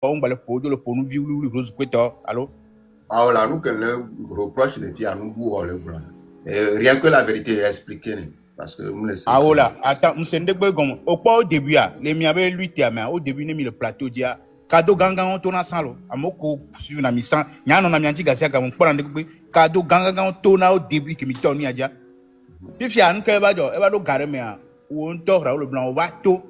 on va le podo le ponu viulu le rose queto allô. Ah là nous que le reproche les filles à nous bourg le blanc. Rien que la vérité est expliquée parce que nous laissons. Ah là, attends, on s'est ndegbe gomme. Au début les mi avait lui mais au début ne mis le plateau dia cadeau ganga on tourna sans l'eau. Amoko sur na mi sang, nya non na mi anti gasia comme pour ndegbe cadeau ganga on tourna au début que mi tourni adia. Puis fia nous que va do gare mais on tora le blanc va to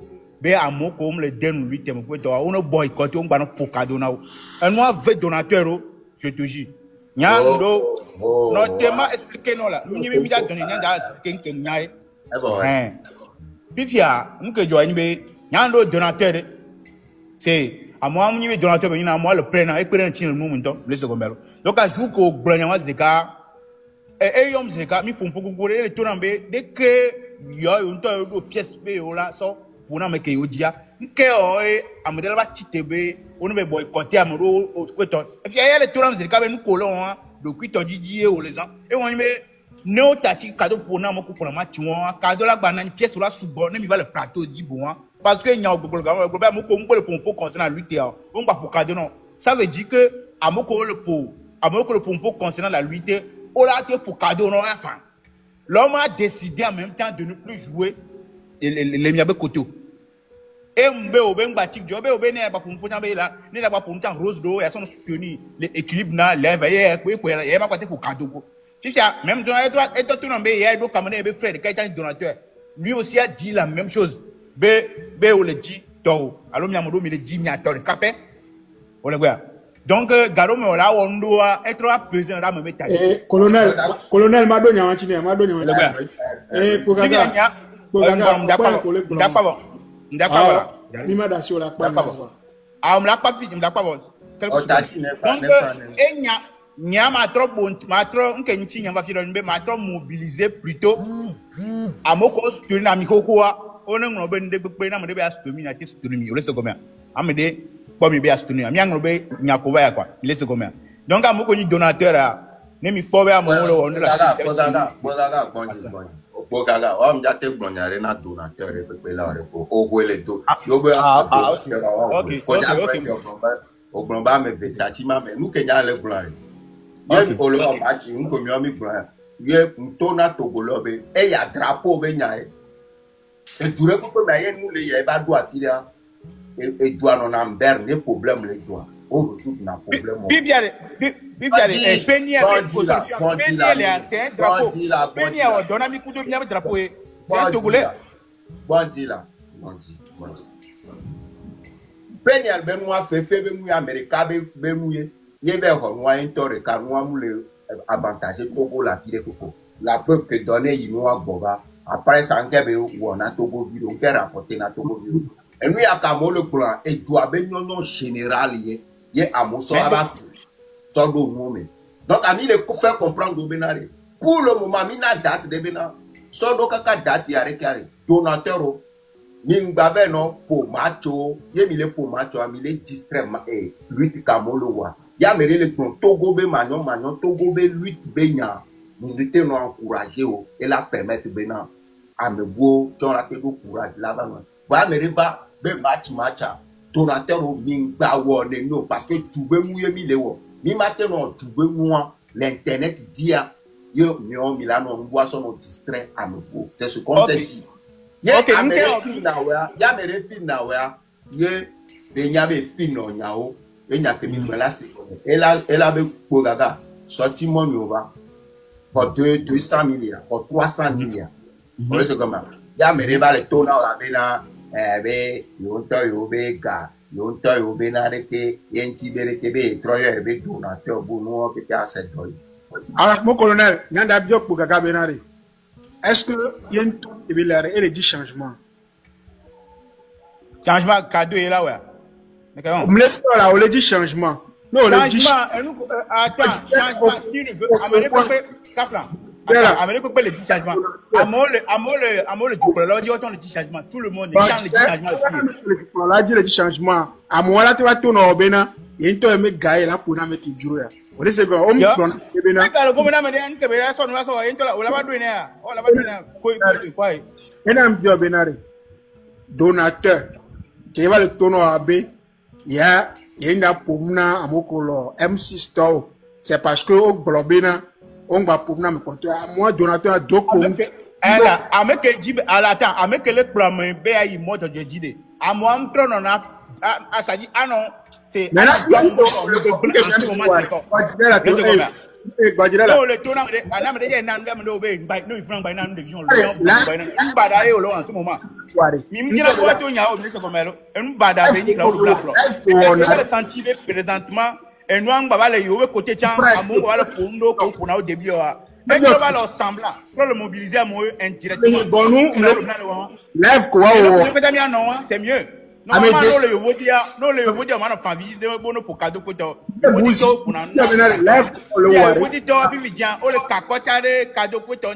be amoko on le den lui teme pour toi on boycott on ba pour cadeau na. Un moi veut donateur je te jure. Nya ndo no tema expliquer non là. Nous ni mi da donner nya da expliquer que nya Pifia, nous que joigne be, nya ndo donateur. C'est à moi on y donateur ben na moi le prenant et prenant tin le moment le secondaire. Donc à jour ko blanya was de ka yom de ka mi pompo ko le tonambe de que yo nto do pièce be o la so pour na me ke odia. Nke o amodela ba titebe onu be boycotter amoro o kweto. Fia le tonambe de ka be nous colon do kwito didie o les gens et on y me non tati cadeau pour na moko pour match won cadeau la banane pièce la sous bon mi va le plateau di bon parce que nya gbogbo moko moko le pompo concernant lutte on pas pour cadeau non ça veut dire que amoko le pompo concernant la lutte on l'a été pour cadeau non enfin l'homme a décidé en même temps de ne plus jouer les miabe côté et mbe oben batik jobe oben ne ba pompo na be la ne la ba pompo rose do ya son soutenir l'équilibre na lève et ma côté pour cadeau ko. Même et toi, tout le monde, il y a des frères, quelqu'un donateur. Lui aussi a dit la même chose. B, on le dit, toro. Alors, Miamodo, il le dit, Miator, capé. On le voit. Donc, Garo, mais là, on doit être pesé dans me mettre. Colonel, m'a donné un chine, m'a donné un chine. Eh, pour Gaga. D'accord. Il m'a daché la part. Ah, on me l'a pas fait, on me l'a pas fait. Donc, Nyama trop bon, ma trop nkenchi nyamba filo nbe ma trop mobiliser plutôt amoko sturi na mikoko wa ono ngno be ndegbe pe na mde be astumi na ti sturi mi ole se gomea amede po mi be astumi mi ngno be nyakoba ya kwa ile se gomea donc amoko ni donateur a ne mi fo be amolo ono la Bogaga o mja te gbonyare na donateur pe la re ko ogwele do yo be ogbonba me vetati ma me nu kenya le gbonare ye olo ma chi nko mi o mi gbonare ye ntona togolobe e ya drapeau be nya e dure ko me ye nu le ye ba do afilia e do ano na mber ne problème le do o résoudre na problème bibiare e peni le c'est drapeau peni o dona mi kudo mi drapeau e c'est togolais bandila Penial benua fefe benu America benu ye be ho noa intore ka noa mu le avantage Togo la fille Coco la preuve que donner yi noa boba après ça ngebe wo na Togo video nke rapporter na Togo video et lui akamo le plan et doit benyono général ye amoso aba todo moment donc ami le faire comprendre au benare pour le moment mina date de bena so do kaka date yare kare donateur Ningbabe non pour macho, ye le pour macho, le distrait lutte kamolo wa. Ya mele le Togo be magnon, Togo be lutte benya. Lutte non encouragé o, et la permettre bena. Amebo, ton la te courage là-bas. Ba mele va be matcha. Donateur o mingba wo ne no parce que tu be mouye mi le wo. Mi matin non tu be moi l'internet dia yo mi milano on son distrait amebo. C'est ce qu'on s'est dit. Okay, ya mere fin na wa ye benya be fin no nyao enya ke mi melasti ela be Bogaga sorti mon over pour 200 milliards pour 300 milliards on est comme ya mere ba le tona la bena be yo be ga yo be na rete yenti bere ke be troyo be donateur bu no ke ta se doy alors mon colonel nyanda biok Bogaga benare. Est-ce que il y a une et les 10 changements? Changement cadeau est là, ouais. On me laisse là, on les 10 changements. Non, les 10 changements. Attends, changement, si tu veux, Amérique peut les 10 changements. Amol le Duplo, là, on dit autant les 10 changements. Tout le monde est dans les 10 changements. Là, dit les 10 changements. À moi, là, tu vas tourner au Bénin. Il y a un mec gars là pour nous mettre du jour. On est second, on me prend. Donateur, qui va le tourner à B, il y a Il y a pour na amokolo MC Store. C'est parce que au globina on va pour na me compter. Moi Jonathan a deux pour. Ela ameke jibe alata ameke le plame be ayi moto de jide. Amo am trono na asadi anon c'est Mais là no le tona de anam de na ndam do be by no ifran by na de vision le bada e o lo an ce moment mi mira ko to nya o mi ko melo en bada be ni Raoul Blanc on a senti présentement et nous on va le yo côté chan amo va le fondo ko pour na au début mais on va leur semblant pour le mobiliser à moi indirectement bon nous lève quoi c'est mieux non le vote on a fait visite de bono pour cadeau pour toi lève le voir vous dites toi puis bien on le cacotare cadeau pour toi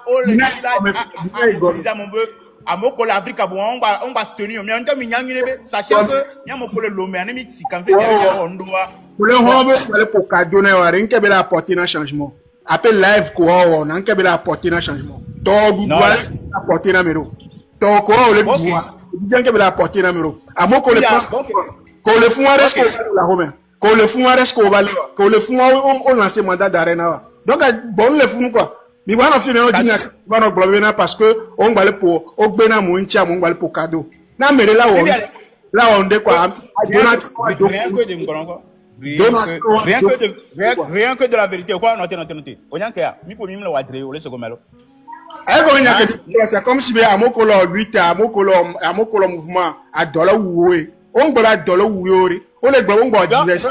on le là mon peu amoko l'Afrique bon on va se tenir mais on doit minyangi sachant que nyamoko le lomé anemi si quand fait derrière on doit pour le hombe pour cadeau na warin ke bela apporter un changement appel live quoi on an ke bela apporter un changement to doit apporter un mero to ko le doit bien que bela apporter un mero amoko le ko le fun arrest ko la home ko le fun arrest ko va ko le fun on lancer mandat d'arrêt na donc bon le fun quoi mi wana fi no jinya wana globena parce que on va le pour o gbena mo ntia mo va le pour cadeau na mere la on de quoi rien que de la vérité quoi noter onyanka mi ko mi le wadre o le secomelo c'est comme si amoko lo 8 amoko lo mouvement a dollar oué on gbara dollar oué on le gbo ngbo divers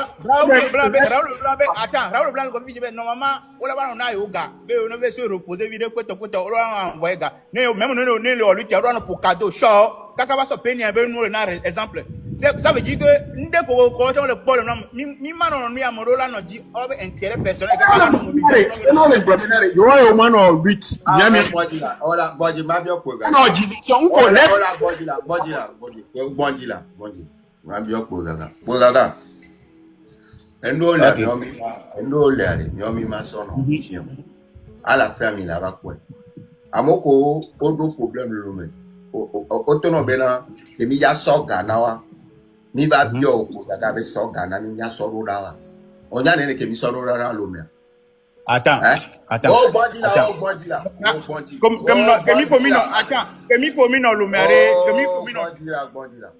Raoul Blanc comme dit normalement on la va on a yoga mais on veut se reposer vide côté on va envoyer gars même nous le lutte on pour cadeau show kaka va so penny avec nous na exemple ça veut dire que ndé ko le bol non mi mano no ya moro la no di ob intérêt personnel non le problème yo man o 8 nyami ola body ma bi okwo no division ko le body ma bi okwo gaga endo le nyomi ma sono fion à la famille là va quoi amoko odo problème le me otono bena ke mi ya so Ghana wa mi ba bio ko gaga be so Ghana mi ya so ro dawa onya ne ke mi so ro ra lo me attends oh body là comme mi pomino attends que mi pomino lo mere que mi pomino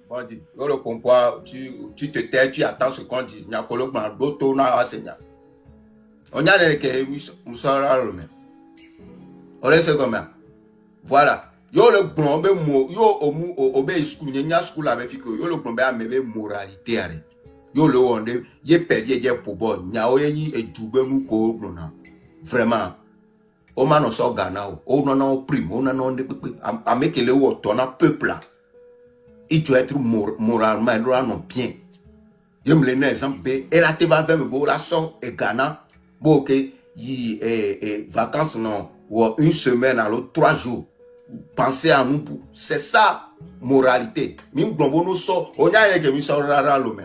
body on le comprend tu te tais tu attends ce qu'on dit nya kolo gban doto na asenya onya ne ke mi so ra lo me on laisse comme ça voilà yo le bon be mo yo omu obe school nya school avec fiko yo le bon be amebe moralité are yo le wonde ye perdie je pour bon nya o yin edugbe mu ko na vraiment o ma no so Ghana o no no prime o no de amekele wo to na peuple là il doit être moralement non bien je me le exemple be et la te va faire me bo la so e Ghana bo ke yi vacances non ou une semaine alors 3 jours pensez à nous c'est ça moralité mi glombo no so onya ye ke mi so rara lo me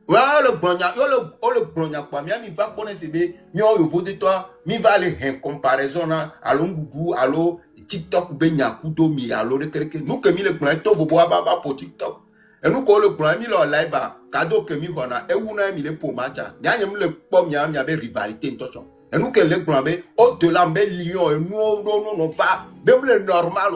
wa le gbonya yo le gbonya kwa mi va connaître be mi o yo de toi mi va aller en comparaison na alo ngugu alo TikTok be nya kudo mi alo de kereke nous que mi le gbonya to bobo ba pour TikTok et nous ko le gbonya mi lo live cadeau que mi hona e wuna mi le po macha nya nyem le pom nya be rivalité ntocho et nous que le gbonya au delà be lion et nous non va même le normal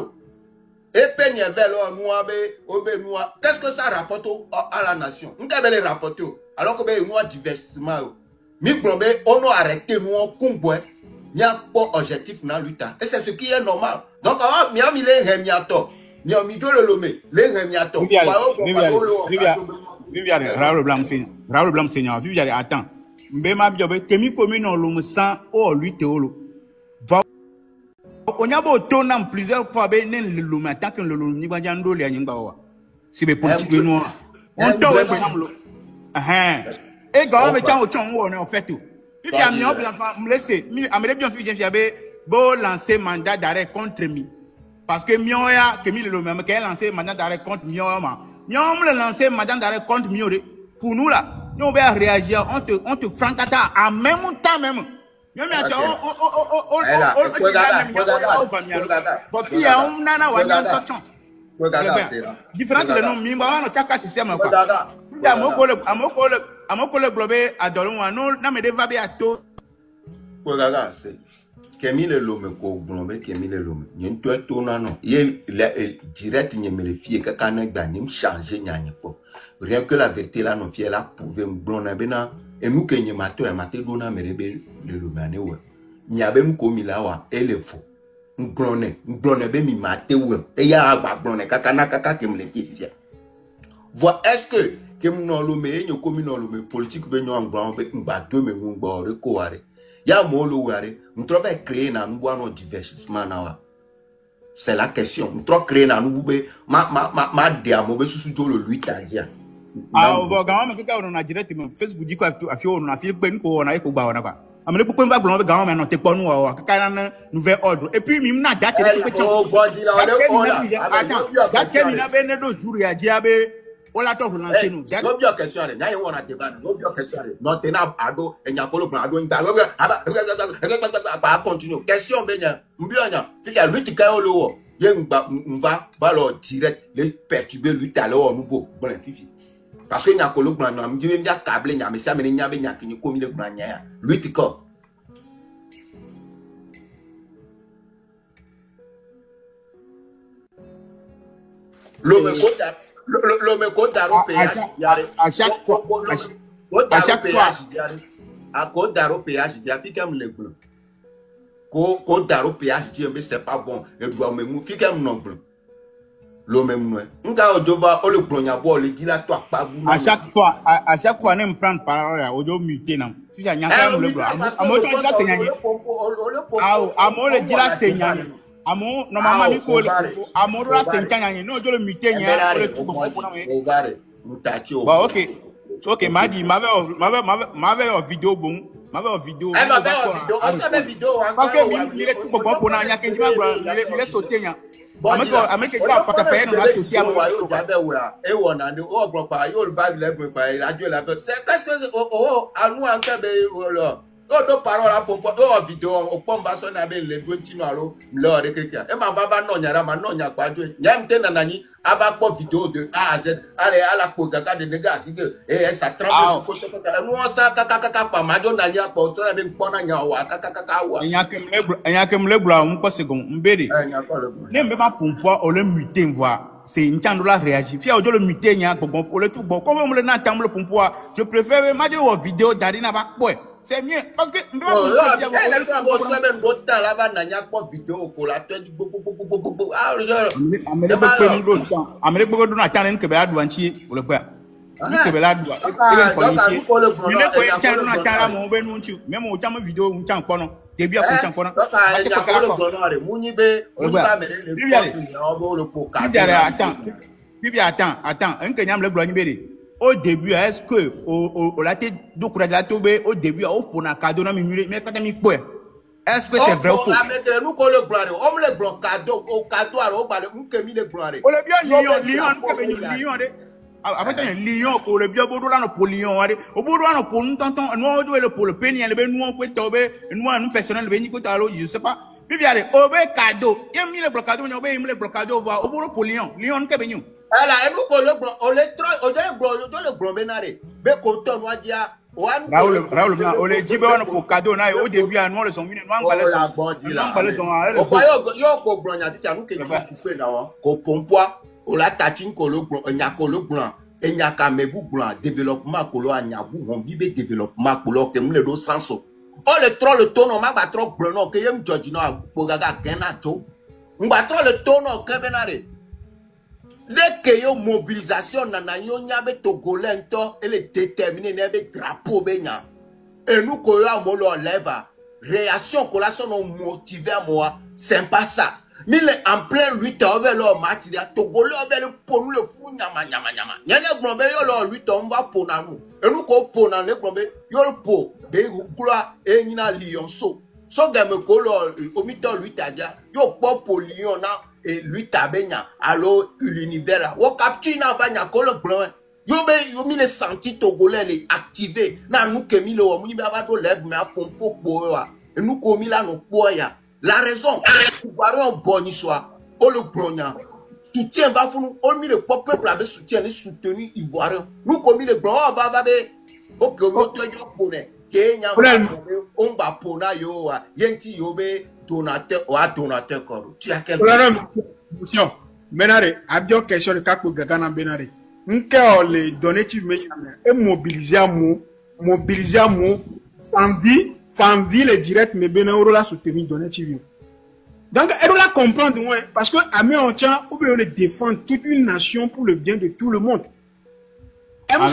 et peine velo nous be obe nous qu'est-ce que ça rapporte à la nation nous devons les rapporter alors que be nous diversement mi glombe on a arrêté nous kumbo nya pas objectif na lutte et c'est ce qui est normal donc mi ami le hemiato ni mi do le lomé le hemiato Viviane Raoul Blanc Seigneur Viviane attends mbe ma biobe kemi commune on lo sans o lutte olo on y a beau tourner plusieurs fois ben le lomé tant que le lomé ni ba jando le anyingba wa si be politique nous on to we penamlo et gars me tient au chon wo en fait tout Viviane mi on me laisser mi amere bien fi be bo lancer mandat d'arrêt contre mi parce que mioya que mi le lomé me lancer mandat d'arrêt contre mioya mi on me lancer mandat d'arrêt contre mio pour nous là nous on va réagir on te francata en même temps même yo mi ato différence le nom mi ba no chaka système quoi amoko le globe adolwa no na me de va be ato. Regarde, c'est Kemile Lome ko blombe Kemile Lome. Nyen to etona non. Ye direct nye me le fie ka kanek da nim changer nyanye po. Rien que la vérité là non fie là prouver blona bena et nous que nye mato e maté dona me rebe le Lomane we. Nyabe m ko mi la wa ele fo. Blone be mi maté we. E ya ba blone ka kanaka ka ke me le fie. Vois est-ce que kem no Lome nyo komi no Lome politique be nyo ngba be ngba do me ngba re ko ware. Ya molo ware, nous trouve créer na nous boire nos divertissement na. C'est la question. Nous trouve créer na nous be ma dia mo be susu jo le 8 adia. Ah bo gawa me keka na direct me Facebook di ko afi o na fi pe nko na e ko gba ona ba. Amele popo mba glon be gawa me no te ponu o kaka na nouvel ordre. Et puis mi na date de ko oh body la on a. Date ni na be ne do jour ya dia be Ola to lancer nous. No bi question re. Na ye wona débat. No bi question re. No te na ado enyakolo plan ado nta. Ba continue. Question be nya. Mbi onya. Fi ya lutte ka lo wo. Ye mba ba lo direct les perturber lutte à lo nous bo. Bon fifi. Parce que nyakolo plan na mbi mbi câble nya me sa me nya be nya kini komi le plan nya. Lutte ko. L'homme côte d'Aro péage, à chaque fois, à côte d'Aro péage, il y a fait comme les bleus. Côte d'Aro péage, c'est pas bon. Et doit me mouiller comme non bleu. L'homme même, on a au devoir, on le prend à boire, le dilatoire pas vous. À chaque fois, on me prend parole, au dos muté, non. Si j'ai rien le blanc, à moi, tu as saigné. À moi, le dit la saigné. Amo normalement ni ko amo ra senkanya ni no jolo mitenya le tuko ko na me ba ok madi mave vidéo bon mave vidéo on sa vidéo parce que mi le tuko bon na nya kenji ma bro mi le sotenya ameke ka pata pe no na sotia mo e wona ni o gbo pa yo ba le gbo pa ajo la c'est qu'est-ce que anu anke be lo do parole à pompo vidéo au pomba so na be le do ntino alo lo de keke e ma baba no nyara ma no nya kwado nyam te na nani aba ko vidéo de A à Z ale ala ko kaka de nega asike ça tremble ko to no sa kaka pa ma do na nya ko to na be mpona nya wa kaka wa enyakem le bla mpo second mbede ne mbe ma pompo o le muter voir c'est une chando la réagir fia ojo le muter nya gbon o le tout bon comme on le na tam le pompo je préfère ma de vidéo darina ba boy. C'est mieux parce que au début, est-ce que au laté du courage de la tombée au début au pour un cadeau non mais quand même quoi est-ce que c'est vrai ou faux nous qu'on le gloire on le gloire cadeau au cadeau alors on que mis le gloire on le bien lion de après un lion pour le bien bodo là no pour lion au bodo là no pour nous tonton nous doit le pour le péni le nous on peut tomber nous personnel le ko talo je sais pas puis bien obé cadeau il mis le cadeau on obé le cadeau voir au bodo pour lion que ben ala emu ko le bro o le tro o le bro benare be ko to no dia Raoul o le jibe wona ko cadeau na au début à nous le son mine no ngale son o pa yo ko bro nya ti anu ke ti pe na won ko pompoa o la tatin ko le bro nya ko le bro enya ka mebu bro développement ko lo anya bu won bi be développement ko lo ke mu le do senso o le tro le tono ma ba tro bro no ke yem judge no ko gaga kena to ngba tro le tono ke benare dès que yo mobilisation nana yo nyabe togolais nto ele déterminé nebe drapeau benya et nous ko yo amolo leva réaction ko la son motivé moi c'est pas ça ni le en plein 8 ans avec leur match ya togolais avec le pour nous le fou nyama nyane gbon be yo lo 8 ans on va pour na nous et nous ko pour na le gbon be yo le pour de kula e nyina lionceau so game ko lo au mi-temps 8 adia yo po pour lion na et lui tabenya allo l'univers wo capture na banya ko le blanc yo mi le senti togolais les activer na nous que mi le wo mu ba do lève mais a pompo boa et nous komi la no boya la raison baron boni soir o le bronya soutien va fou on mis le peuple avec soutien les soutenu ivoirien nous comme le blanc va OK on te yo pone Kenya on va pona yo yenti yo be donateur quoi tu as quel Benare abio question de kako gagana benare nke les donative me et mobiliser envie les direct me benaro la soutenir donative. Donc, elle doit comprendre, ouais, parce que Amé on tient, ou bien on défend toute une nation pour le bien de tout le monde. On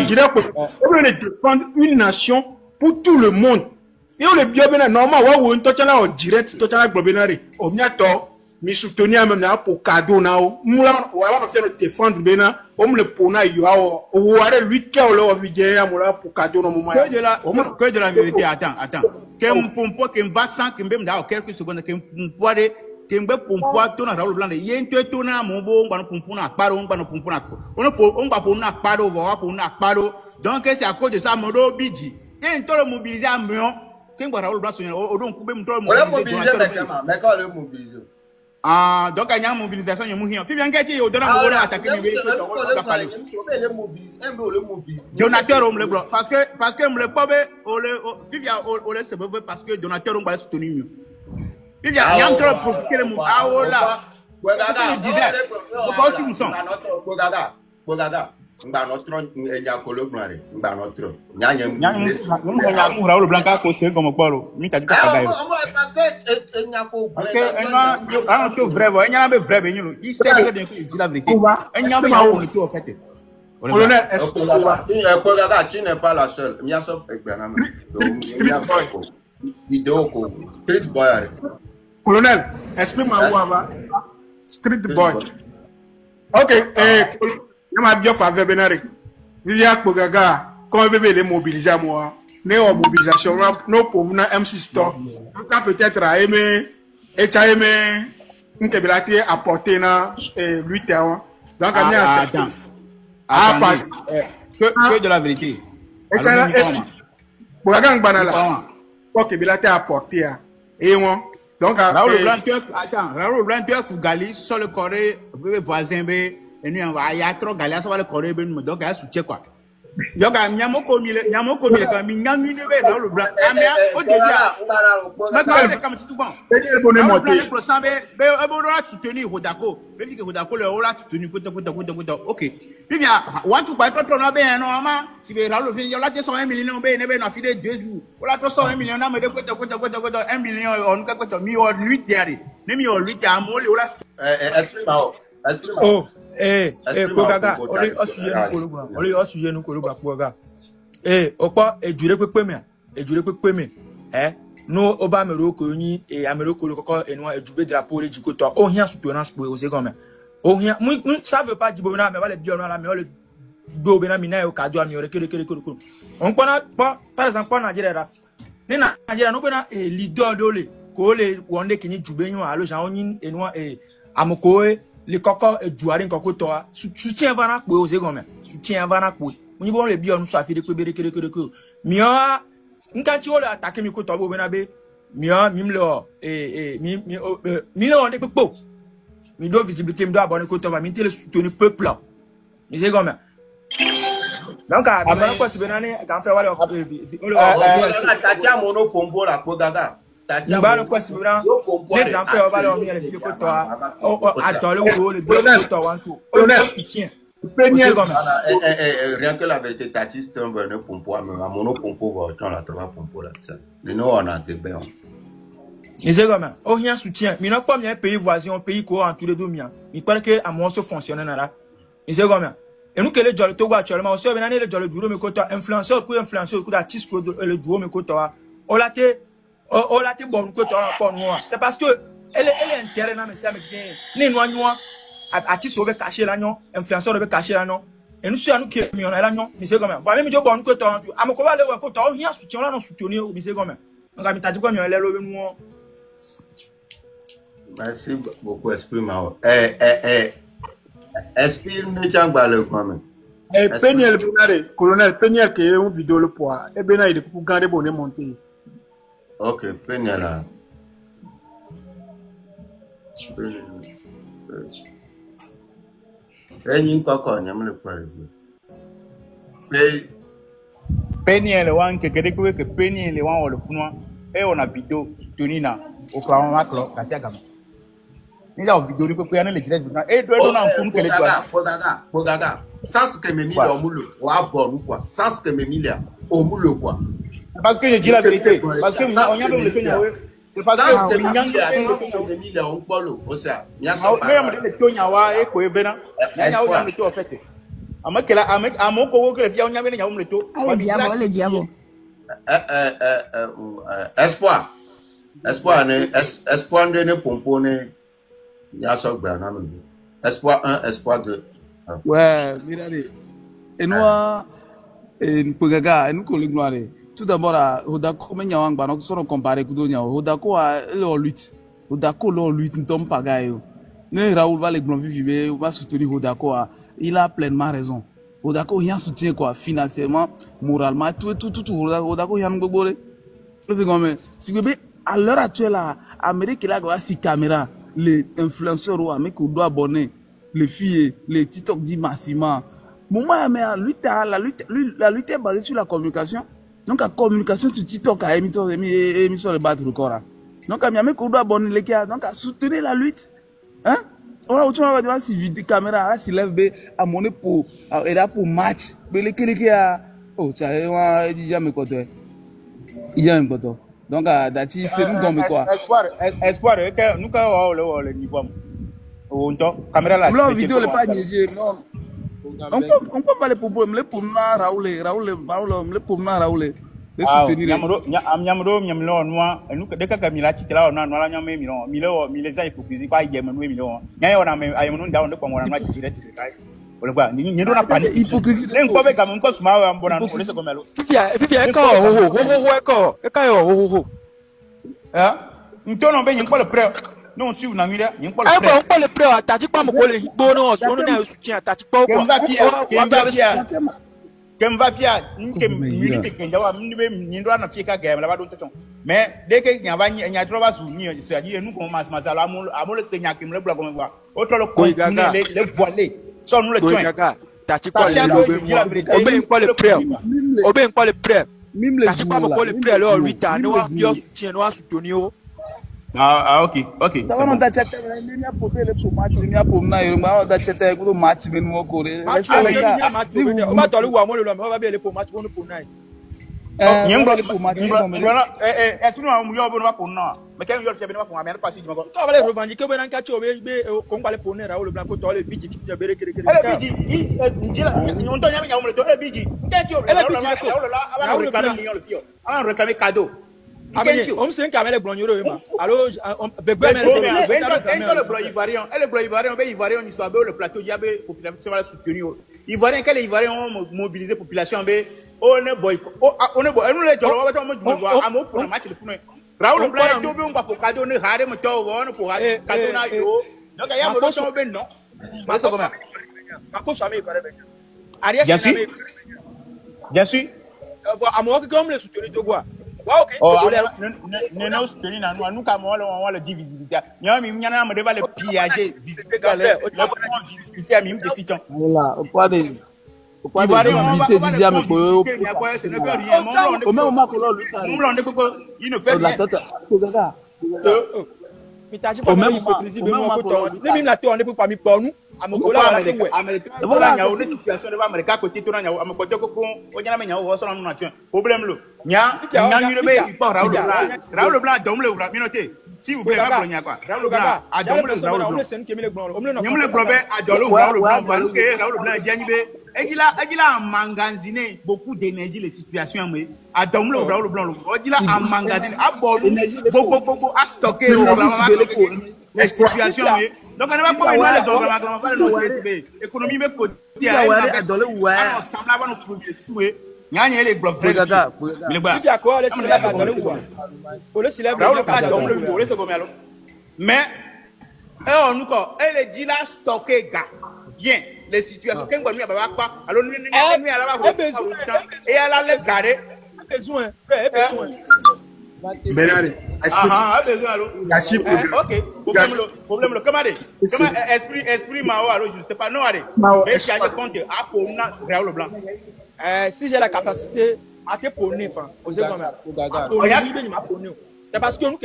dirait qu'on défendre une nation pour tout le monde. Et on est bien, normalement, on est en direct, on est en direct, mais soutenir même pour cadeau, on va défendre, on me le pona, on va lui qui a pour cadeau, que de la vérité, attends. Qu'un pompo qui va sans qu'il me donne quelques secondes, qu'un pompo de qu'un pompo tourne dans le blanc de yen te tourne à mon bon, on pompo n'a pas, on va pompo n'a on va pour n'a pas, on va pour n'a pas. Donc c'est à cause de ça, mon bidji. Qu'un tour mobilisé à Mion, qu'un va dans le blanc, on donc couper mon tour mobilisé, mais quand le mobilisé. Ah, donc il y a une mobilisation, il y a une mobilisation. Il y a une attaquer donateur on le bloque parce que me le pabe on le sebe parce que donateur on va soutenir. Il y a entre profiter le mot ah là. Ngba notre enya kolo blare ngba notre Raoul Blanca ko se comme polo mi ta dika gaay parce que enya ko vrai enya be vrai be nyulu il sait que dit la vérité enya be yawo to fait colonel tu n'es pas la seule mia so egbenam vidéo ko street boy colonel exprime-moi va street boy OK ma bien faveur benare Vivian Kogaga quand bébé les mobiliser moi né en mobilisation non pour na MC Store ça peut-être à aimer et tu as aimé une tébélate apporter na lui terrain donc à bien que de la vérité Kogaga ngbanala pour tébélate apporter et moi donc Raoul Blanc tu Gali sur le corée voisin be et nous il y a trop galère sur le corée ben donc il soutien quoi yoga nyamoko mile quand mingangu de be Raoul Blanc amia o déjà mais comme c'est tout bon pour ça be on soutenir Hodako be dit que Hodako le on l'a soutenu OK puis bien want to buy trop na be normalement si be Raoul fin là 101 millions be ne be na file 2 jours on l'a 101 millions na me de 1 million on ka mi or 8 diari ne mi or 8 a mo le on l'a exprime Kogaga oli osuye nu koloba Kogaga opo ejure pepe me no oba meroko yin ameroko lo koko enwa ejube drapeau le jikoto o hian soutenance pour ose comme o hian ça veut pas dibo na me va le bio na la me le do be na mina o kado ami ore kele on pona par exemple en Nigeria ni na Nigeria no be na leader dole ko le wonde kini jube yin alo jan oyin enwa amokoe les coco et douarin coco toi soutien va na pe ose comme soutien va na pe ni bon le bio nous soit fait de que mio nkanti o le attaquer mi ko to bo be na be mio mimlo mi le on de pepo mi do visibilité mi do abonner ko to va mi tele soutenir peuple là mi c'est comme donc à ba ko sibe na ni kan fe wale tatia mono pombo la Kogaga Mbano kwa sibira les grands frères va leur miel et que toi attends le gros le bien toi wanso on soutien rien que la vérité Tatis tombe ne pompo mais mono pompo va autant la trois pompo là ça le nous on a des bien mais c'est comme on rien soutien mais non pas bien pays voisin pays quoi en tous les deux mien il paraît que à moi ça fonctionne là mais c'est comme et nous que les jolles Togo actuellement aussi on a les jolles bureau mais quoi influenceur quoi artiste le duo mais quoi toi on l'a été bon que toi pour nous c'est parce que elle est intérêt na mais ça me bien ni noa artiste au be cacher là non influenceur au be cacher là non et nous sommes nous qui mi on là non mais c'est comme va même je bon que toi amoko va le ko toi rien soutien là non soutenir mais c'est comme donc ami tadi quoi mi on là le nous merci beaucoup exprime exprime ne changba le quand même Peniel Benare colonel Peniel qui est une vidéo le poids et Benare de pour garder bonnet monter. OK, Peniel là. Any cocoa, Yamil Prairie. Pay Penny le wan ke kedekwe ke penny le wan o le funwa e ona video toni na o kwa wan maklo kasi agama ni da video ri pe ana le jire bi na e do na fun ke le twa Pogaga. Sans que mes millions au moule, ou à bon ou quoi. Sans que mes millions au moule quoi. parce que je dis la vérité parce que on y a le tonya c'est parce que mes millions au polo au ça. Nya so pa mais le tonya wa e ko e bena nya o le to en fait amakela amoko wo ke fia nya be nya o le to le diabo espoir ne pomponer nya so gba na me espoir 1 espoir 2. Ouais, regardez. Et nous, Pogaga, nous collègues, tout d'abord, Hodako, mais nous avons sont comparé avec nous. Hodako a leur lutte. Hodako leur lutte, nous tombe pas gaillot. Nous Raoul va les blancs vivre, va soutenir Hodako. Il a pleinement raison. Hodako rien soutient quoi, financièrement, moralement, tout. Hodako rien nous gobolé. C'est comme si vous à l'heure actuelle, Amérique là, il y a 6 caméras, les influenceurs ou Amérique doit abonner. Les filles, les TikTok dit massivement. Moi, mais la lutte est basée sur la communication. Donc, la communication sur TikTok a émission de battre le corps. Donc, il y a un doit abonner les gars. Donc, à soutenir la lutte. Hein? On a autre chose, si vide caméra, là, si lève, à monnaie pour, et là, pour match. Mais les gars, oh, tu as, il y a mes côtés. Il y a un côté. Donc, Dati, c'est nous comme quoi. Espoir, nous, quand on le niveau. Caméra là. Non, vidéo, le pas nié, non. On peut parler pour moi, les pour na Raoul, les pour na Raoul. Les soutenir. Nyamro, noa, nous, dès que Camila Titela, on a noa, mille za hypocrisie, pas yem, nous, millions. Y'a on a même, aïe, on a on a tiré, on voit, ni nous n'a pas hypocrisie. Les pauvres comme un cosma, un bon an, on laisse comme elle. Fifia, Hein? Nous tournons bien, pas le prêt. Non, si vous n'avez pas le prêt. On peut le prêt, t'as dit pas mon collègue, bon, non, on a un soutien, t'as dit pas quoi. Kemba fia, minute kenjawa, mindwa na fika game, là-bas d'autres choses. Mais dès que n'y a trop souvenir, c'est-à-dire nous comme masala, amol seigneur qui me le bloque comme quoi. Autre le continuer les voiler. Sans nous le tuer. T'as dit quoi le prêt? Obéis pas le prêt. T'as dit pas mon collègue le prêt, alors 8 ans, nous avons soutien, nous avons soutenu. Ah, ok. D'abord, on t'a chaté, il y a pour le match, il y a pour na, on t'a chaté pour le match, mais nous on corée. On va t'aller où à moi le on va bien aller pour match pour nous pour naï. Pour match, est-ce que nous avons eu pour non? Mais quand il y a bien pour amène pas si tu m'as. Tu vas les revendiquer ben en catch qu'on va les pour naï Raoul Blanc toi le bidji qui vient béré que le bidji, on t'a jamais le bidji. Quand tu là, réclamer cadeau. On sait qu'avec les blancs, alors, avec le blanc ivoirien, histoire, le plateau, il y avait population soutenue. Ivoirien, quel Ivoirien ont mobilisé population, on est boycott. On est boycott. Nous les gens, on va à mon pour le match de foot. Raoul Blanc, tout le monde va pour cadeau, ne haré, me tourne, pour cadeau, na yo. Donc, il y a un peu de ben non. Mais c'est comment? Bien sûr. À moi, comme les soutenus de quoi? Oh, non, soutenir nous comme on le dit visibilité. Nous même n'y en a me devant le pillager visibilité à mime décision. Voilà, au point de visibilité déjà mais pour au même moment que l'on lui il ne fait rien. Mais t'as dit pas même hypocrisie même la tour on ne peut pas mis pour nous. Voilà, il y a une situation de l'Amérique à côté de nous, à côté de on y a même au salon nature. Problème le. Nya le bé pas Raoul Blanc dom le minute. Si vous plaît pas Blanc quoi. Raoul Blanc a dom le Raoul Blanc. Nyam le Blanc a dom le Raoul Blanc. Raoul Blanc Dianibé. Et il a emmagasiné beaucoup d'énergie les situations mais a dom le Raoul Blanc. Il a emmagasiné a beaucoup à stocker les situations mais donc on va pas les organes on va les économie mais côté alors semblable nous trouver souhait nyanya les blocs frères mais le gars il y a quoi les célèbres dans le ou pour les célèbres mais on nous quoi elle dit là stocker gars bien les situations quand on nous va pas alors nous à la et elle a les garder besoin frère besoin Benare. Ah, besoin alors. La cible. Ok, problème le comment esprit Mao alors je sais pas non allez. Mao, Mais qui a des comptes à pour Raoul Blanc. Si j'ai la capacité à te prôner, enfin, aux économies. C'est parce que nous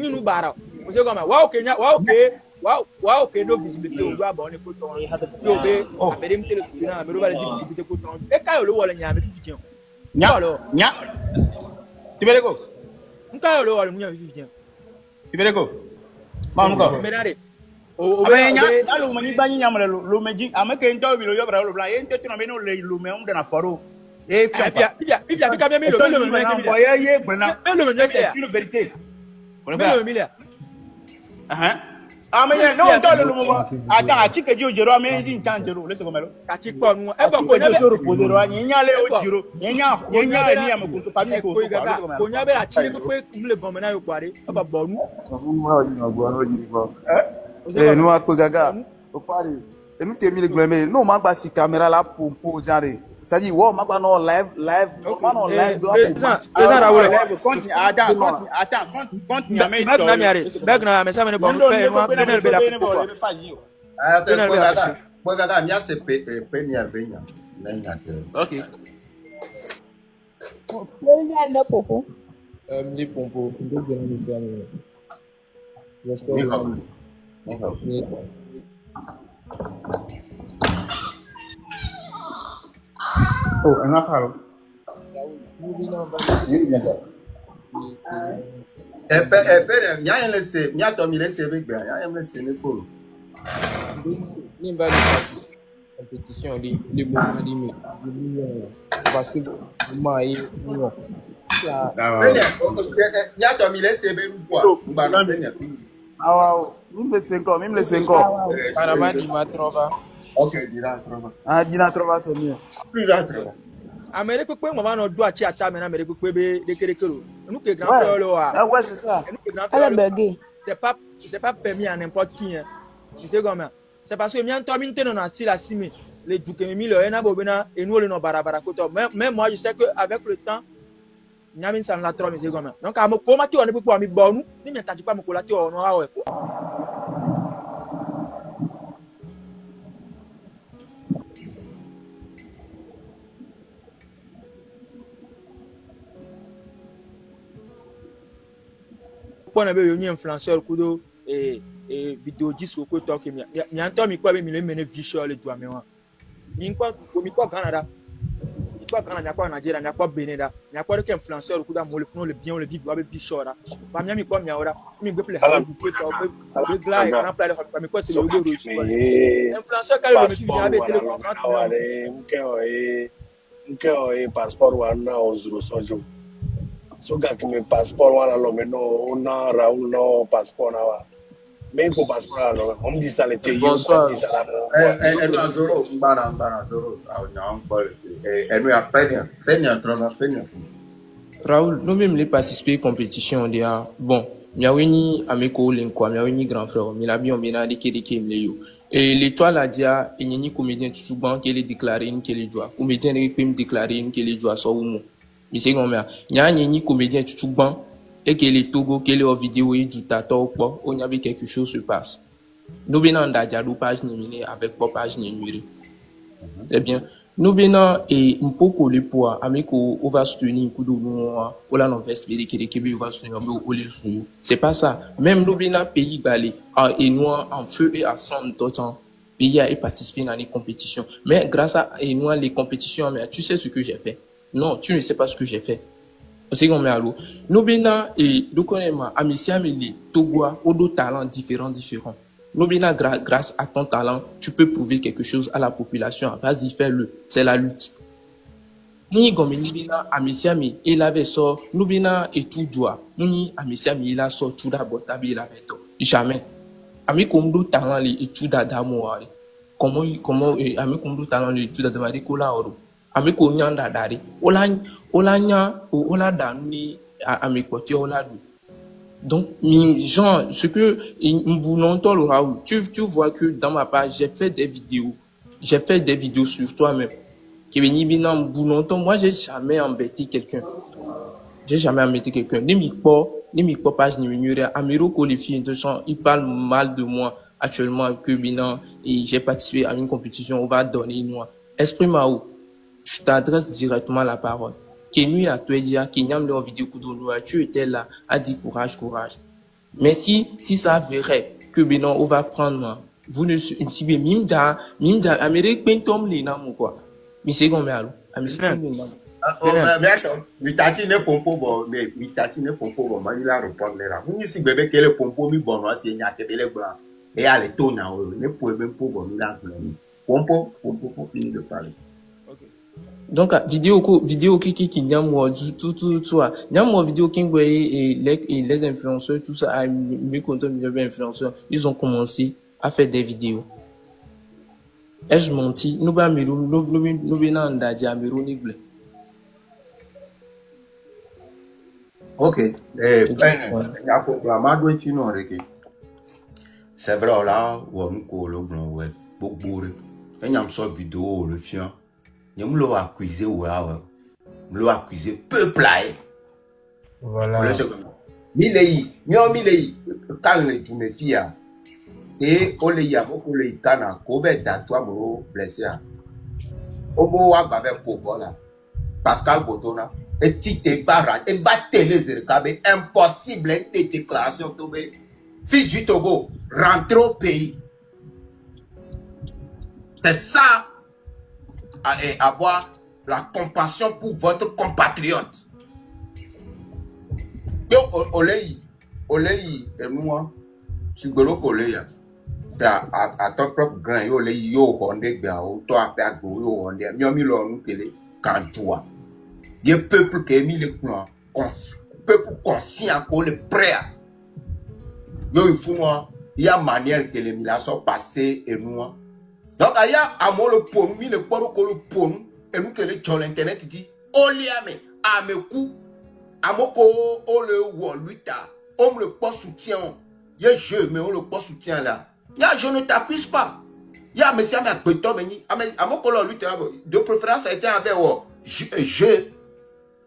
nous barrons. Aux économies, waouh, nos visibilité au doigt, bon, on est pour toi. Tu obéis, après, me téléphone, mais nous allons dire visibilité pour toi. Et quand le wall, il y a un petit fichier. Nya. Tu veux quoi? Quand le wall, il y a un fichier. Tu veux quoi? Bon, encore. Mais nya lo mani bani nya mala lo meji amake nto bi lo yobra lo bla yente tino be no le lo me on de na faro e fi pia ka bien le ye gbena c'est une vérité on est bien amenye no ndo lo mo ata achike ji ojero ame ji nchan jero le se komelo ka chi po nu e ko nya so ro podero anyi nya le o jiro nya ni am ko to pa mi ko ko nya be la chi pe mle bon mena yo kware e ba bonu mo wa ni ogbo no jiri ko nous a gaga au parler et nous t'es mis le glomé non ma pas si caméra là pour genre ça dit wow ma pas non live non live compte ni amé bagna mais ça me bon fait moi benel bela pour gaga mia se premier benya nanya OK Benya popo les pompos de bien faire j'espère oh un affaire mia laisser mia tomi laisser avec bien mia laisser ne ko ni va compétition les moments parce que moi non mia tomi laisser avec quoi ba non benya ah même les 5 ans Panama di Matrova. OK, dira trova. Ah, dina trova c'est mieux. Dira trova. Amérique pe mo no do achi ata me na Amérique pe be dekerekero. Nous que grand frère là. Ah ouais, c'est ça. C'est pas permis à n'importe qui hein. Tu sais comment? C'est parce que mi anto mi nteno na si la simi. Les djouke mi le na bobena et nous le no barabara koto. Même moi je sais que avec le temps nyami san la trop mi c'est comment. Donc a mo ko ma ti on pe mi bonu, ni mi taji pa mo ko la ti on wa we ko. Pona be yo ni influenceur kudo vidéo 10 ko to ke mi anto mi kwa be mi le mene visual le dua me wa mi kwa Canada mi kwa Canada kwa Nigeria mi kwa Benin da mi kwa ke influenceur kudo mo le funu le bien le vivre avec visual da ba mi kwa mi ora mi be play how to play to be glide na play le mi kwa se le go influenceur ka le mi ya be tele nke passport wana ozuro sojo so ga que meu passport wana lo meno ona Raoul no passport na wa men ko passport alo on dit ça le te yo ça no zoro bana zoro au nyam bol no ya penya trova penya Raoul nous même les participer compétition dia bon miaweni ameko lenko miaweni grand frère mi la bien bena de kede mleyo et l'étoile a dia enyini comédien tutuban qui est déclaré une qui est joie comédien ne peut me déclarer une qui est joie so umo mi c'est comme ça nya ni comédien tutuban et que les Togo que les vidéo et du tato po on y avait quelque chose se passe nous bena ndaja do page ni avec page ni nuire c'est bien nous bena et un peu le poids amiko on va soutenir kudo no ola no veste be que va soutenir mais au les jours c'est pas ça même nous bena pays balé et nous en feu et à 100 temps pays a participé dans les compétitions mais grâce à et nous les compétitions mais tu sais ce que j'ai fait non tu ne sais pas ce que j'ai fait c'est comme alors nous bena et donc on est amisia meli togoa ou d'autres talents différents nous bena grâce à ton talent tu peux prouver quelque chose à la population vas-y fais-le c'est la lutte ni gomeni bena amisia mi il avait sort nous bena et tout doigt ni amisia mi il a sort tout d'abord tabi il avait tout jamais ami komdo talent li et tout d'adamo comment ami komdo talent li tout d'adamo ko la oro ami ko nyanda dari ola dani ami koti ola du donc genre ce que nous Raoul tu vois que dans ma page j'ai fait des vidéos sur toi-même qui vient bien en boulonton moi j'ai jamais embêté quelqu'un j'ai jamais embêté quelqu'un. Ni mi page ni mi Amiro les filles ils parlent mal de moi actuellement que bilan et j'ai participé à une compétition, on va donner moi. Esprit Mao, je t'adresse directement la parole. Kenui a toi dire Kenyam leur vidéo Kudonoa, tu étais là, a dit courage. Mais si ça verrait que bilan on va prendre moi, vous ne si mimda Amérique pentom li na quoi. Mi c'est comme alors. Amérique pentom. Mitati ne pompo bon manila report lera munyi si bebe kele pompo mi bon wa si nya kebele bra e ale to nya o ne po ebe pompo mi la pompo pour finir de parler. Donc vidéo qui nyamwa tout nyamwa vidéo qui et les influenceurs tout ça mes contents mes influenceurs ils ont commencé à faire des vidéos. Ai-je menti? Nous ba miru nous bena ndaji amiru ni gle. Ok, c'est vrai là où on colle ouais beaucoup et n'y a pas vidéo le chien n'y me l'a accusé ou me l'a accusé peuple là voilà milei quand les jeunes filles et on les y a beaucoup les cana combien toi me blessé au beau à baver pour voilà Pascal Botona et tu te vas et va télézercaber impossible de déclaration tombée fille du Togo rentrer au pays c'est ça et avoir la compassion pour votre compatriote yo olei et moi tu golo olei à ton propre grand yo olei yo honde gba o to apia go yo honde mi o mi lo nu tele kan joie. Il y a un peuple qui a mis les plans, peuple conscient qu'on est prêt. Il y a une manière que les militaires sont passés et nous. Donc, il y a un le pont, il y a le pont, et nous, que les gens l'internet dit, oh, liame, à mes coups, à mon co, oh, le woluita, on le pas soutien. Il y a jeu, mais on le pas soutien là. Il y a je ne t'accuse pas. Il y a monsieur, mais à péton, à mon co, de préférence, ça a été avec je.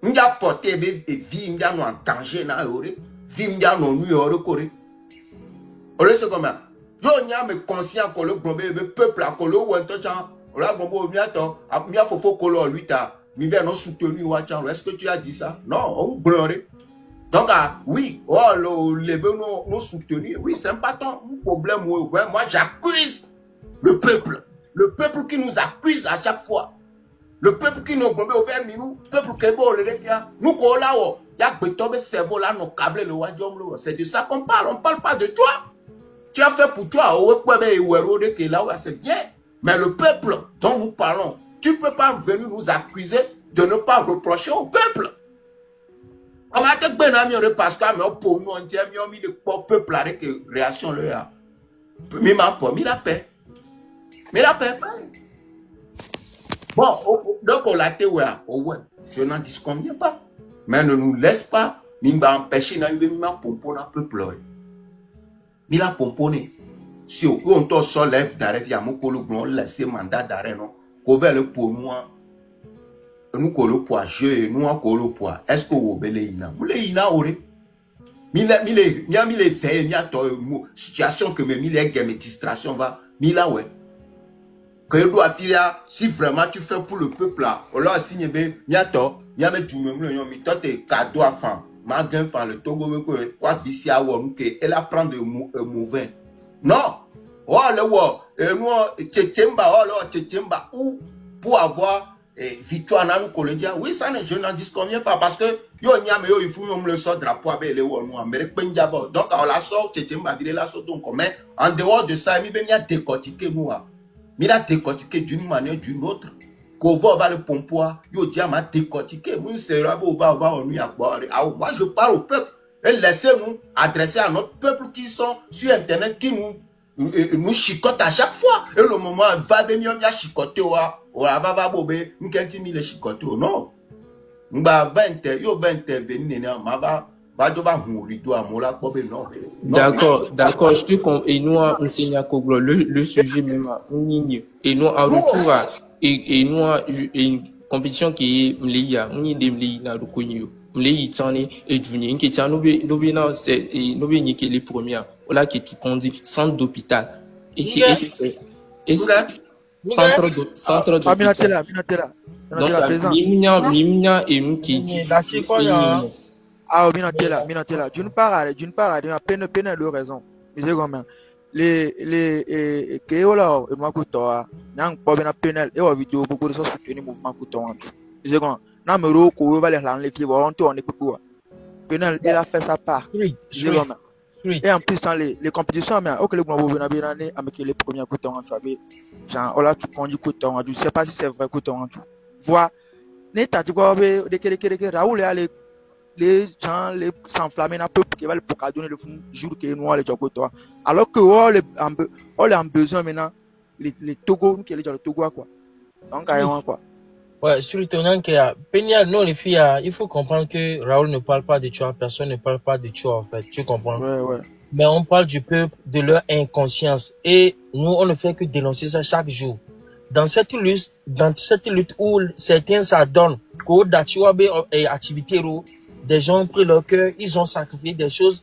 M'ya porté et vie m'ya no en danger na yore vie m'ya no nu yore kore ole se comme yo nya me conscient ko le grombe be peuple a ko le wento chan ola grombo m'ya fofo ko lo luita mi be no soutenu wa chan est-ce que tu as dit ça non on gloré donc oui oh le be no soutenu oui c'est pas ton problème ouais moi j'accuse le peuple qui nous accuse à chaque fois. Le peuple qui nous gomme au vers nous, peuple qui est beau, nous collons, il y a que tomber cerveau là, nos câbles, le wadium, c'est de ça qu'on parle, on ne parle pas de toi. Tu as fait pour toi, c'est bien, mais le peuple dont nous parlons, tu ne peux pas venir nous accuser de ne pas reprocher au peuple. On a été bien amis, parce que pour nous, on dit, on a mis le peuple avec réaction là. Mais la paix. Mais la paix, bon, donc on l'a été, ouais, je n'en disconviens pas. Mais ne nous laisse pas, nous empêcher, nous pomponner un peu pleurer. Nous la pomponner. Si on te sort lève d'arrêt, il y a mon collègue, on laisse mandat d'arrêt, non. Qu'on veut le pour nous collons pour jeu, nous en collons pour. Est-ce que vous avez les aurait? Il y a mis les faits, il y a une situation que mes distraction va, mila ouais. Que je dois filer, si vraiment tu fais pour le peuple là, on l'a signé, il y a du même, il y a des cadeaux à faire. Malgré le Togo, quoi, vici à ou elle apprend de mauvais. Non! Oh, le wa, et nous, tchétchemba, ou pour avoir victoire dans nos collègues. Oui, ça, je n'en disconviens pas parce que yo n'y a mais il faut le sort drapeau avec les ou nous Amérique d'abord. Donc, on la sort, tchétchemba, il la sort donc, mais en dehors de ça, il y a décortiqué nous. Mais il a décortiqué d'une manière ou d'une autre. Qu'on va le pompoir, yo dit m'a décortiqué. Moi, c'est là où on lui a boire. Moi, je parle au peuple. Et laissez-nous adresser à notre peuple qui sont sur Internet, qui nous chicotent à chaque fois. Et le moment va venir, on y a chicoté, on va bobé, nous qu'est-ce qu'il chicoté, non. On va intervenir, D'accord, je te comprends. Et nous, enseignant Koglo, le sujet même, et nous, en retour, et nous, une compétition qui est liée, on y est lié, m'le yitani et juni qui tient nobi na c'est nobi ni qui est les premiers là qui tout conduit centre d'hôpital et c'est centre d'hôpital donc Mimnia et nous qui ah Minatela d'une part à peine de raison mais c'est comme les que voilà et moi kutoa n'ang pas bien penel et wa vidéo beaucoup de ça soutenir mouvement kutoa c'est comme na mero ko va les lancer qui vont on est quoi penel il a fait sa part c'est comme et en plus dans les compétitions mais ok le groupe va bien année avec les premiers kutoa tu avais genre on a tout conduit kutoa je sais pas si c'est vrai kutoa tu vois ne ta tu quoi de Raoul aller les gens les s'enflammer un peu pour qu'ils veulent pour donner le jour que nous les Togo alors que on a besoin maintenant les Togo qui les gens le Togo quoi donc quoi ouais surtout Pénial non les filles il faut comprendre que Raoul ne parle pas de tuer, personne ne parle pas de tuer en fait, tu comprends ouais mais on parle du peuple, de leur inconscience et nous on ne fait que dénoncer ça chaque jour dans cette lutte où certains s'adonnent qu'au d'atuabe et activité des gens ont pris leur cœur, ils ont sacrifié des choses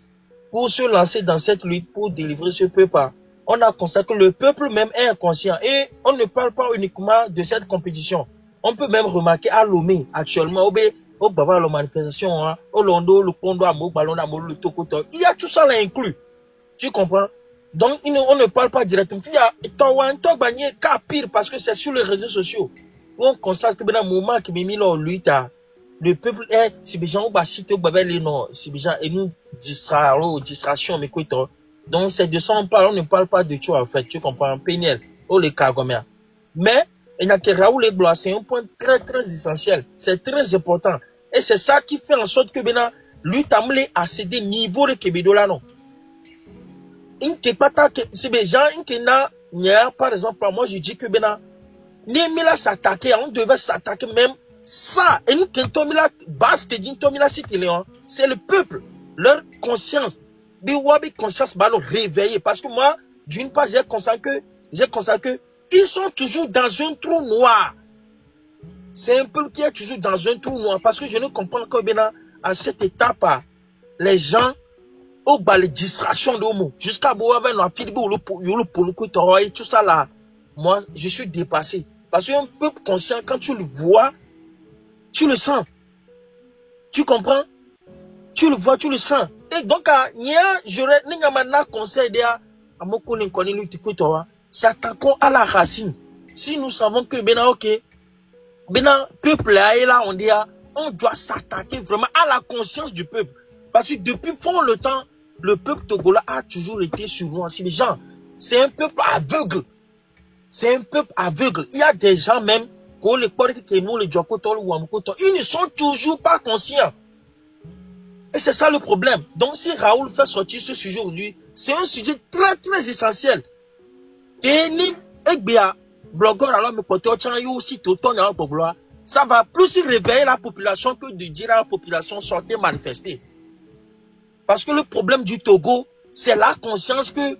pour se lancer dans cette lutte, pour délivrer ce peuple. On a constaté que le peuple même est inconscient et on ne parle pas uniquement de cette compétition. On peut même remarquer à Lomé, actuellement, au Baba, la manifestation, au Londo, le Kondo, au Ballon, le Tokoto, il y a tout ça là inclus. Tu comprends? Donc, on ne parle pas directement. Il y a cas pire parce que c'est sur les réseaux sociaux. Où on constate que dans le moment que Mimi l'a lutte, le peuple est, si les gens ont cité au Babel et non, si les gens et nous distraction, mais quoi, donc c'est de ça on parle, on ne parle pas de toi en fait, tu comprends, Péniel, ou les Kagomères. Mais, il y a que Raoul et Blois, c'est un point très très essentiel, c'est très important. Et c'est ça qui fait en sorte que maintenant, lui t'amène à céder niveau de Kébedola, non. Il n'est pas tant que, si les gens, par exemple, moi je dis que maintenant, Némila s'attaquer, on devait s'attaquer même ça, et nous, c'est le peuple, leur conscience, conscience, nous réveiller. Parce que moi, d'une part, j'ai constaté que ils sont toujours dans un trou noir. C'est un peuple qui est toujours dans un trou noir. Parce que je ne comprends que bien à cette étape, les gens ont les distractions de homo. Jusqu'à tout ça là. Moi, je suis dépassé. Parce qu'un peuple conscient, quand tu le vois, tu le sens. Tu comprends? Tu le vois, tu le sens. Et donc, j'aurais un conseil à Moko Ninkoni Lutikutoa, s'attaquons à la racine. Si nous savons que, peuple là, on doit s'attaquer vraiment à la conscience du peuple. Parce que depuis fort le temps, le peuple togolais a toujours été sur nous. Si les gens, c'est un peuple aveugle. C'est un peuple aveugle. Il y a des gens même, ils ne sont toujours pas conscients. Et c'est ça le problème. Donc si Raoul fait sortir ce sujet aujourd'hui, c'est un sujet très très essentiel. Et ni blogueur alors me porter aussi ça va plus réveiller la population que de dire à la population sortez manifester. Parce que le problème du Togo, c'est la conscience que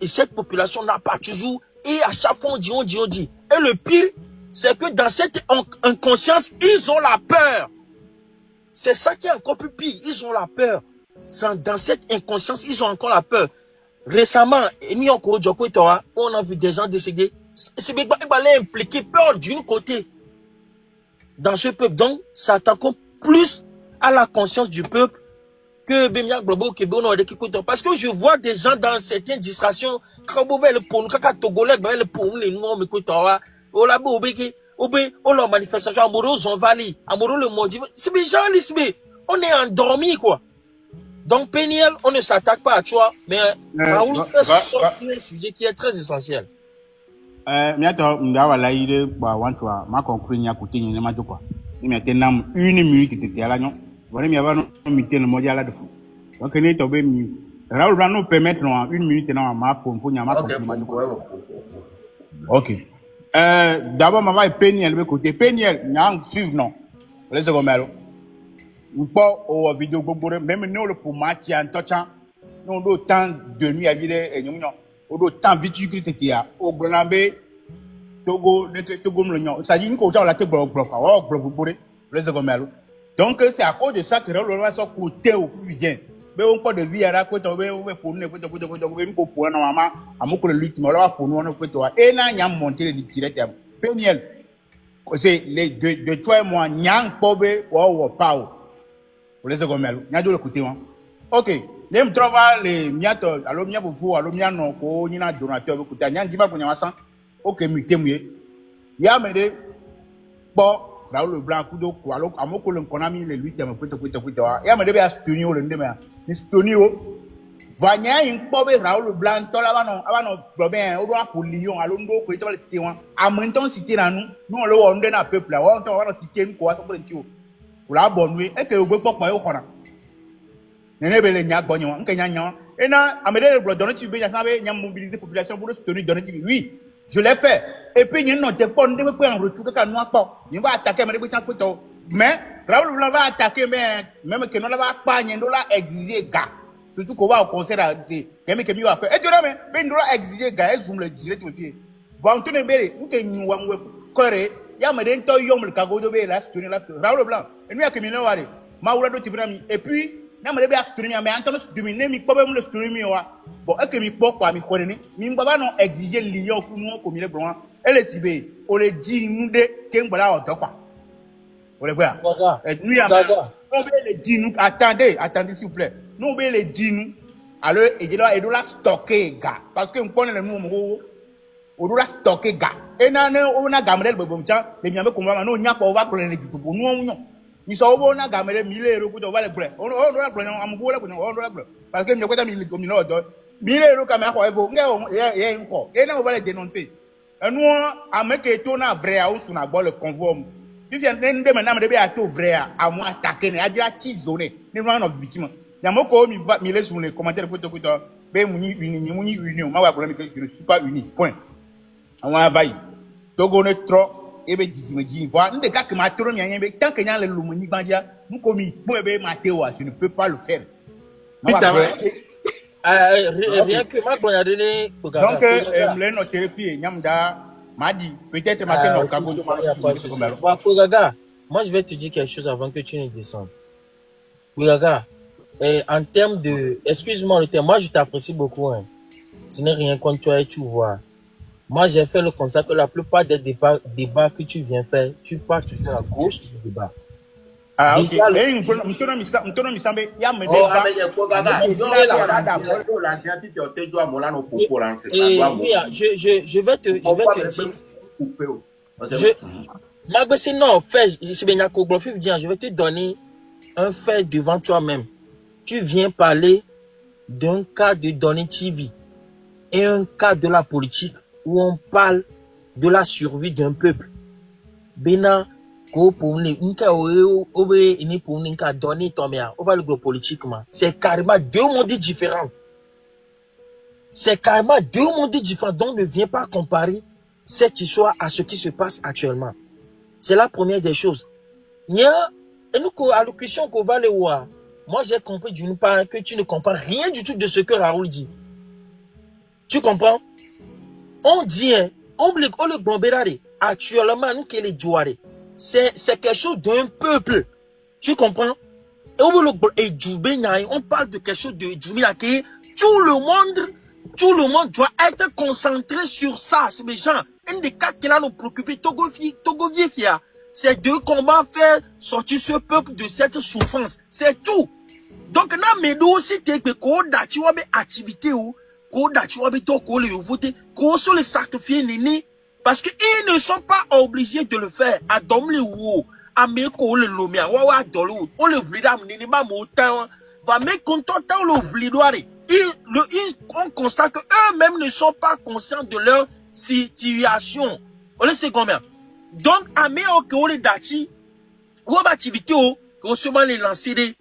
cette population n'a pas toujours. Et à chaque fois on dit. Et le pire, c'est que dans cette inconscience, ils ont la peur. C'est ça qui est encore plus pire. Ils ont la peur. Dans cette inconscience, ils ont encore la peur. Récemment, on a vu des gens décédés. C'est impliqué peur d'une côté dans ce peuple. Donc, ça attaque plus à la conscience du peuple que parce que je vois des gens dans certaines distractions manifestation on est endormi quoi. Donc Péniel, on ne s'attaque pas à toi, mais Raoul fait sortir un sujet qui est très essentiel. Miato ndawala ide ba wantwa ma conclure nya kuti ni ma joko ni mi tenam une minute tete ala nyon wala mi abano mi ten mo jala de fou donc ni to be mi Raoul va nous permettre en une minute na ma pour nya ma conclure. OK. D'abord ma va Péniel be côté Péniel nya suivre non les secondaires ou pas au vidéo gbogbo même nous le pour match en touchant non d'autant de nuit à vide et nyon autant viticule tetia au Glanbe Togo le Togo mlonyo ça dit ko la te bloc les secondaires Donc, c'est à cause de ça que Raoul va sortir côté au plus vite. Mais on peut de vie à la côte, on va pour nous, pour normalement, à mon collègue lutte, mais là, pour nous, on peut toi. Et là, il y a monté les tirets. Péniel. C'est les deux, toi et moi, nyang, pobe, ou pao. Pour les secondes, il y a deux côtés. Ok. Les me trouve les miato, alors mia pour vous, alors mia non, ko, ni na donateur, écoutez, il y a un dimanche pour nous, ok, muté, il y a mes bon. Raoul Blanc, Kudo, alors à mon collègue qu'on a mis les 8e, et à me devait asturer le lendemain. Istonio, Vanya, une pobe Raoul Blanc, Tolavano, Avano, Robin, Odoa pour Lyon, à Londo, qui est le cité, à Menton cité à nous, nous on le voit, on donne un peuple, on va citer une quoi, pour la bonne nuit, et que vous pouvez pas au Kona. N'est pas les Nyak Bognon, un Kenyan, et là, à me donner le donner, tu veux, il y a mobilisé la population pour le soutenir, donner, oui. Je l'ai fait. Et puis, il y a un autre point, on ne peut pas en retour que nous pas. Il va attaquer, mais Raoul Blanc va attaquer, mais même que nous l'avons pas, nous l'avons exigé, gars. Surtout qu'on va au concert à dire, qu'il y a fait. Et tu vois, mais nous l'avons exigé, gars, et je me le disais, tu me dis. Bon, tu ne sais pas, nous avons coré, il y a un temps, il y a un cago de là, Raoul Blanc. Et nous, il y a que nous avons Maoula de Tibrami. Et puis, nous avons des streaming, mais en tant que streaming, nous avons le streaming. Bon, est-ce que mi pop quoi mi connaît mi mbaba non exiger Lyon pour nous comme il est blanc et les cibé on les dit nous de kembala auto quoi on les voit nous y a on veut les dire nous attendez s'il vous plaît nous veut les dire nous alors et de la stocker gars parce que on connaît le nous on doit stocker gars et on a gamel bon tiens les miens comme on n'y a pas on va prendre les pour nous ils sont au bon à gamel 1000 € pour va les prendre on doit prendre on doit parce que nous quoi 1000 comme nous 1000 € quand même, et là, on va les dénoncer. Et nous, à me que tout na vrai, à où na le convoi. Si c'est un de maintenant, me devait être vrai, à moi attaquer, à dire à petite zone, nous avons une victime. Il y a beaucoup mi les sur les commentaires pour te dire, ben, uni, on va problème que je ne suis pas uni. Point. On va vailler. Togo ne trop, et ben, me dis, voilà, nous, des cas que ma tour, tant que y a le lumoni bandia, nous, comme il peut be Mathéo, je ne peux pas le faire. Rien que ma a donné. Donc, peut-être matin, moi je vais te dire quelque chose avant que tu ne descendes. Regarde, en termes de. Excuse-moi le terme, moi je t'apprécie beaucoup. Hein. Ce n'est rien contre toi et tu vois. Moi j'ai fait le constat que la plupart des débats que tu viens faire, tu pars toujours à gauche du débat. Ah, ok. Déjà, je vais te dire. Je vais te donner un fait devant toi-même. Tu viens parler d'un cas de Donné TV et un cas de la politique où on parle de la survie d'un peuple. Bena, c'est carrément deux mondes différents. C'est carrément deux mondes différents. Donc ne viens pas comparer cette histoire à ce qui se passe actuellement. C'est la première des choses. Moi j'ai compris d'une part que tu ne comprends rien du tout de ce que Raoul dit. Tu comprends? On dit, on le bombardé. Actuellement, nous qui les joueurs. C'est quelque chose d'un peuple. Tu comprends? Et on parle de quelque chose de Djoubé. Tout le monde doit être concentré sur ça. C'est mes gens. Un des cas qui a nous préoccupé, Togo Viefia, c'est de comment faire sortir ce peuple de cette souffrance. C'est tout. Donc, là, mais nous aussi, t'es que tu as des activités où, tu as des voter, sur les sacrifiés, parce qu'ils ne sont pas obligés de le faire. À domler ou à meko le lomia, wa dolo, on le blida, n'ima motan, va me contenter le blidoire. On constate que eux-mêmes ne sont pas conscients de leur situation. On le sait combien. Donc, à meko le dati, ou à activité ou, seulement les lancer des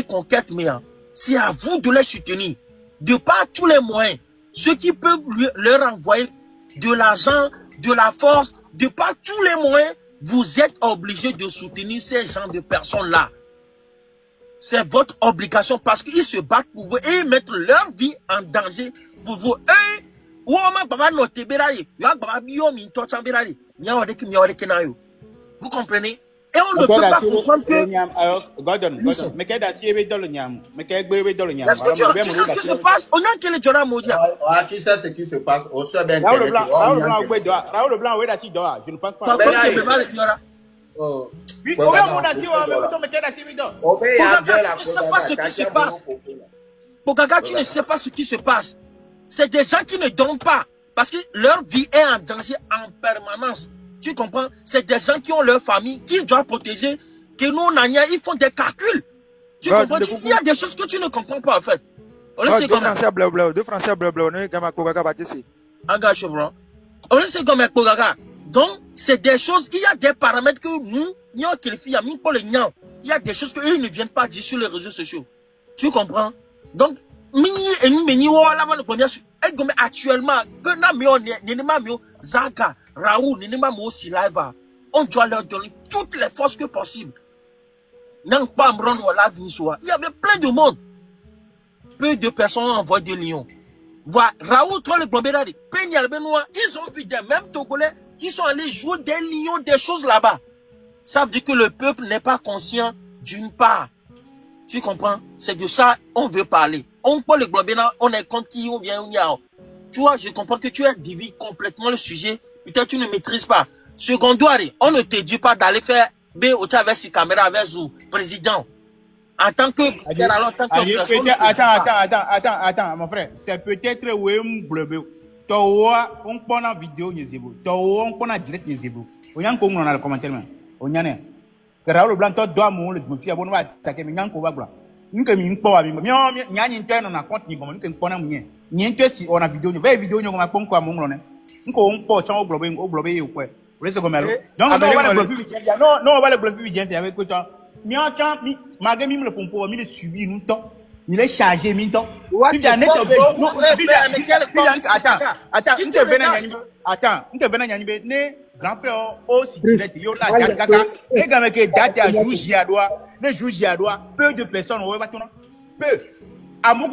conquêtes, mais c'est à vous de les soutenir. De par tous les moyens, ceux qui peuvent leur envoyer de l'argent, de la force, de par tous les moyens, vous êtes obligés de soutenir ces gens de personnes-là. C'est votre obligation parce qu'ils se battent pour vous et mettre leur vie en danger pour vous. Vous comprenez? Et on ne peut pas comprendre que... Gordon, mais qu'est-ce que c'est dans le nyam? Mais qu'est-ce que dans le nyam? Est-ce que tu sais ce qui se passe? On a quel est Jordan Modia? Tu sais ce qui se passe? On se bien Raoul Blanc, oui, d'accord, je ne pense pas. Oui, on va mon assis, mais qu'est-ce que c'est dans? Pogaga, tu ne sais pas ce qui se passe. Pogaga, tu ne sais pas ce qui se passe. C'est des gens qui ne dorment pas. Parce que leur vie est en danger en permanence. Tu comprends? C'est des gens qui ont leur famille, qui doivent protéger, que nous, ils font des calculs. Tu comprends? Il y a des choses que tu ne comprends pas, en fait. On le sait comme deux Français bleu, on est comme un Pogaga bâtissé. Engage, bro. On le sait comme un Pogaga. Donc, c'est des choses, il y a des paramètres que nous, il y a des choses qu'eux ne viennent pas dire sur les réseaux sociaux. Tu comprends? Donc, actuellement, Zaga, Raoul, on doit leur donner toutes les forces que possible. Il y avait plein de monde. Peu de personnes ont envoyé des lions. Voilà, Raoul, toi, le Blambérari, Peñal Benoît, ils ont vu des mêmes Togolais qui sont allés jouer des lions, des choses là-bas. Ça veut dire que le peuple n'est pas conscient d'une part. Tu comprends? C'est de ça on veut parler. On parle le Blambérari, on est contre qui, on vient, tu vois, je comprends que tu as divisé complètement le sujet. Peut-être tu ne maîtrises pas. Secondaire, on ne te dit pas d'aller faire B.O.T. avec ses caméras avec le président. En tant que... Attends, mon frère. C'est peut-être où bleu. Toi, on prend la vidéo, on prend la direct, on y a un dans le commentaire. On y a un. Raoul Blanc, toi, dois mon le fils, on va attaquer, mais il y a un combat. Nous que nous pas avec moi, il y a une interne on a compte ni comme nous que nous n'avons ni un si on a vidéo, nous voyons vidéo nous on a pas quoi mon nom. Nous on peut changer au globé ou quoi. Vous laissez comme alors. Donc on va le bloquer bien. Non on va le bloquer bien avec toi. Mais en temps, malgré même le pompo, il est subi nous temps. Il est chargé nous temps. Puis il y a net attends, nous te venons attends, nous te venons né grand frère aussi direct yo là kaka. Les gars que date à juger à droit. Les juges à droit, peu de personnes, peu. À mon